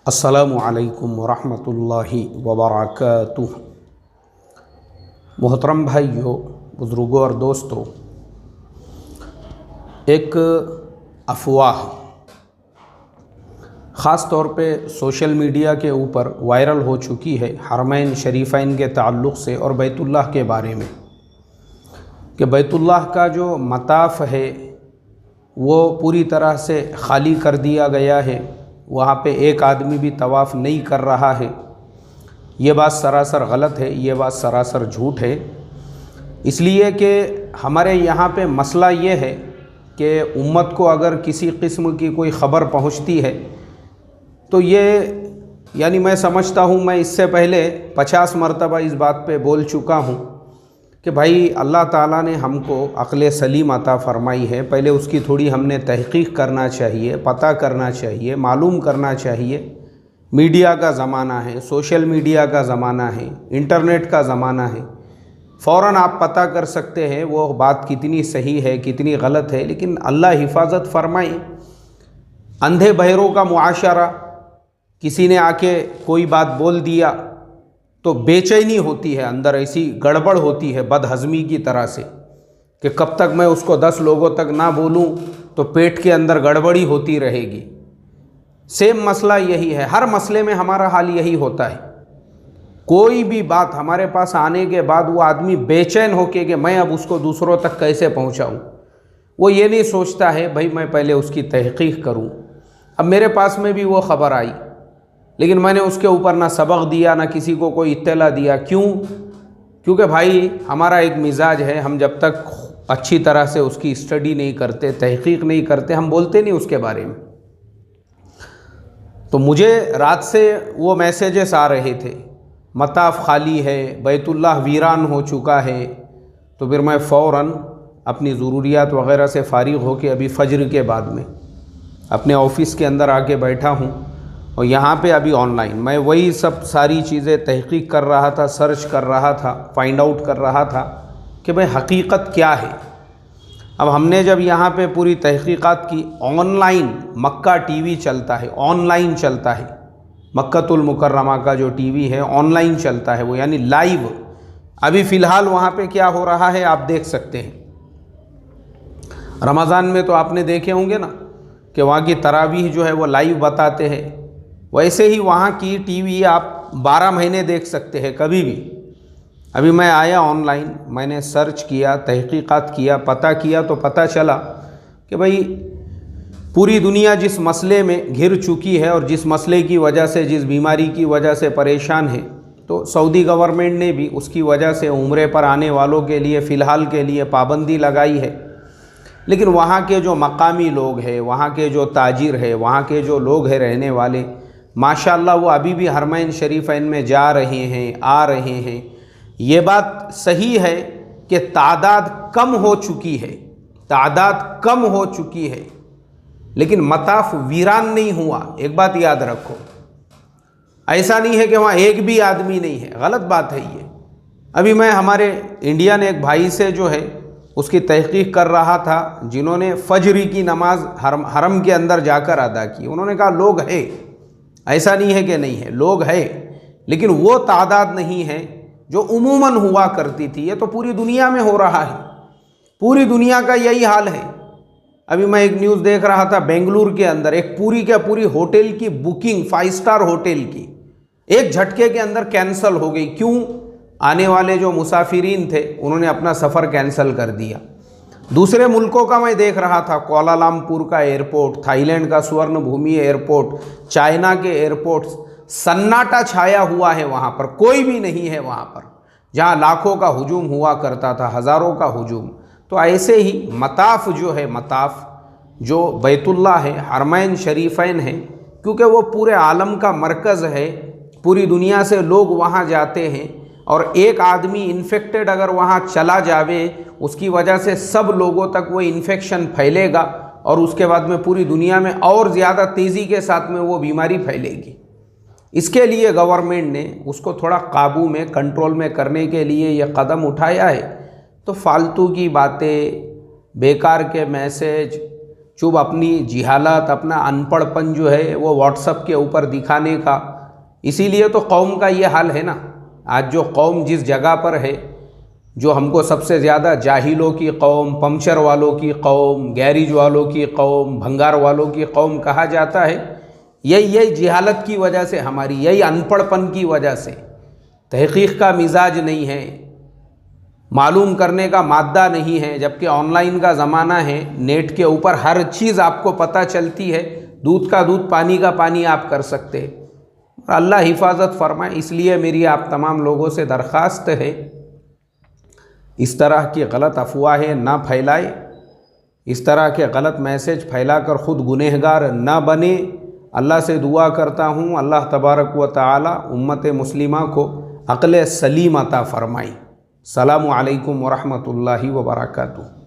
अस्सलामु अलैकुम वरहमतुल्लाहि वबरकातुह। मोहतरम भाइयों, बुज़ुर्गों और दोस्तों, एक अफवाह ख़ास तौर पे सोशल मीडिया के ऊपर वायरल हो चुकी है हरमैन शरीफ़ैन के ताल्लुक़ से और बैतुल्लाह के बारे में कि बैतुल्लाह का जो मताफ़ है वो पूरी तरह से खाली कर दिया गया है, वहाँ पे एक आदमी भी तवाफ़ नहीं कर रहा है। ये बात सरासर गलत है, ये बात सरासर झूठ है। इसलिए कि हमारे यहाँ पे मसला ये है कि उम्मत को अगर किसी किस्म की कोई ख़बर पहुँचती है तो ये यानी मैं समझता हूँ, मैं इससे पहले 50 मरतबा इस बात पे बोल चुका हूँ कि भाई अल्लाह ताला ने हमको अक़ल सलीम अता फ़रमाई है। पहले उसकी थोड़ी हमने तहक़ीक़ करना चाहिए, पता करना चाहिए, मालूम करना चाहिए। मीडिया का ज़माना है, सोशल मीडिया का ज़माना है, इंटरनेट का ज़माना है, फ़ौरन आप पता कर सकते हैं वो बात कितनी सही है कितनी गलत है। लेकिन अल्लाह हिफाजत फ़रमाए, अंधे बहरों का मुआशरा, किसी ने आके कोई बात बोल दिया तो बेचैनी होती है, अंदर ऐसी गड़बड़ होती है बदहज़मी की तरह से कि कब तक मैं उसको 10 लोगों तक ना बोलूं तो पेट के अंदर गड़बड़ी होती रहेगी। सेम मसला यही है, हर मसले में हमारा हाल यही होता है। कोई भी बात हमारे पास आने के बाद वो आदमी बेचैन होके कि मैं अब उसको दूसरों तक कैसे पहुंचाऊं। वो ये नहीं सोचता है भाई मैं पहले उसकी तहक़ीक़ करूं। अब मेरे पास में भी वो ख़बर आई लेकिन मैंने उसके ऊपर ना सबक दिया ना किसी को कोई इत्तला दिया। क्यों? क्योंकि भाई हमारा एक मिजाज है, हम जब तक अच्छी तरह से उसकी स्टडी नहीं करते, तहक़ीक़ नहीं करते, हम बोलते नहीं उसके बारे में। तो मुझे रात से वो मैसेजेस आ रहे थे, मताफ़ खाली है, बैतुल्लाह वीरान हो चुका है। तो फिर मैं फ़ौरन अपनी ज़रूरियात वग़ैरह से फ़ारिग़ होकर अभी फ़जर के बाद में अपने ऑफ़िस के अंदर आके बैठा हूँ और यहाँ पे अभी ऑनलाइन मैं वही सब सारी चीज़ें तहक़ीक़ कर रहा था, सर्च कर रहा था, फाइंड आउट कर रहा था कि भाई हकीकत क्या है। अब हमने जब यहाँ पे पूरी तहक़ीक़ात की, ऑनलाइन मक्का टीवी चलता है, ऑनलाइन चलता है, मक्कतुल मुकर्रमा का जो टीवी है ऑनलाइन चलता है, वो यानी लाइव। अभी फ़िलहाल वहाँ पे क्या हो रहा है आप देख सकते हैं। रमज़ान में तो आपने देखे होंगे ना कि वहाँ की तरावीह जो है वो लाइव बताते हैं, वैसे ही वहाँ की टीवी आप 12 महीने देख सकते हैं कभी भी। अभी मैं आया ऑनलाइन, मैंने सर्च किया, तहक़ीक़ात किया, पता किया तो पता चला कि भाई पूरी दुनिया जिस मसले में घिर चुकी है और जिस मसले की वजह से, जिस बीमारी की वजह से परेशान है, तो सऊदी गवर्नमेंट ने भी उसकी वजह से उम्रे पर आने वालों के लिए फ़िलहाल के लिए पाबंदी लगाई है। लेकिन वहाँ के जो मकामी लोग हैं, वहाँ के जो ताजिर है, वहाँ के जो लोग हैं रहने वाले, माशाअल्लाह वो अभी भी हरमैन शरीफ़ैन में जा रहे हैं, आ रहे हैं। ये बात सही है कि तादाद कम हो चुकी है, तादाद कम हो चुकी है, लेकिन मताफ़ वीरान नहीं हुआ। एक बात याद रखो, ऐसा नहीं है कि वहाँ एक भी आदमी नहीं है, गलत बात है ये। अभी मैं हमारे इंडियन एक भाई से जो है उसकी तहक़ीक़ कर रहा था, जिन्होंने फ़जर की नमाज हरम के अंदर जाकर अदा की। उन्होंने कहा लोग है, ऐसा नहीं है कि नहीं है, लोग है, लेकिन वो तादाद नहीं है जो उमूमन हुआ करती थी। ये तो पूरी दुनिया में हो रहा है, पूरी दुनिया का यही हाल है। अभी मैं एक न्यूज़ देख रहा था, बेंगलुरु के अंदर एक पूरी के पूरी होटल की बुकिंग, 5 स्टार होटल की, एक झटके के अंदर कैंसिल हो गई। क्यों? आने वाले जो मुसाफिरीन थे उन्होंने अपना सफ़र कैंसिल कर दिया। दूसरे मुल्कों का मैं देख रहा था, कोलालमपुर का एयरपोर्ट, थाईलैंड का स्वर्ण भूमि एयरपोर्ट, चाइना के एयरपोर्ट्स, सन्नाटा छाया हुआ है वहाँ पर, कोई भी नहीं है वहाँ पर, जहाँ लाखों का हुजूम हुआ करता था, हज़ारों का हुजूम। तो ऐसे ही मताफ़ जो है, मताफ़ जो बैतुल्लाह है, हरमैन शरीफ़ैन है, क्योंकि वो पूरे आलम का मरकज़ है, पूरी दुनिया से लोग वहाँ जाते हैं और एक आदमी इन्फेक्टेड अगर वहाँ चला जावे, उसकी वजह से सब लोगों तक वो इन्फेक्शन फैलेगा और उसके बाद में पूरी दुनिया में और ज़्यादा तेज़ी के साथ में वो बीमारी फैलेगी। इसके लिए गवर्नमेंट ने उसको थोड़ा काबू में, कंट्रोल में करने के लिए ये कदम उठाया है। तो फालतू की बातें, बेकार के मैसेज, चुप अपनी जिहालत, अपना अनपढ़पन जो है वो व्हाट्सएप के ऊपर दिखाने का। इसीलिए तो कौम का ये हाल है ना। आज जो कौम जिस जगह पर है, जो हमको सबसे ज़्यादा जाहिलों की कौम, पंचर वालों की कौम, गैरेज वालों की कौम, भंगार वालों की कौम कहा जाता है, यही जिहालत की वजह से, हमारी यही अनपढ़पन की वजह से। तहक़ीक़ का मिजाज नहीं है, मालूम करने का मादा नहीं है, जबकि ऑनलाइन का ज़माना है, नेट के ऊपर हर चीज़ आपको पता चलती है। दूध का दूध, पानी का पानी आप कर सकते हैं। और अल्लाह हिफाजत फरमाए। इसलिए मेरी आप तमाम लोगों से दरख्वास्त है, इस तरह की गलत अफवाहें ना फैलाए, इस तरह के गलत मैसेज फैलाकर ख़ुद गुनहगार ना बने। अल्लाह से दुआ करता हूँ, अल्लाह तबारक व तआला उम्मत मुस्लिमा को अक़ल सलीम अता फ़रमाई। सलामु अलैकुम व रहमतुल्लाहि व बरकातुहू।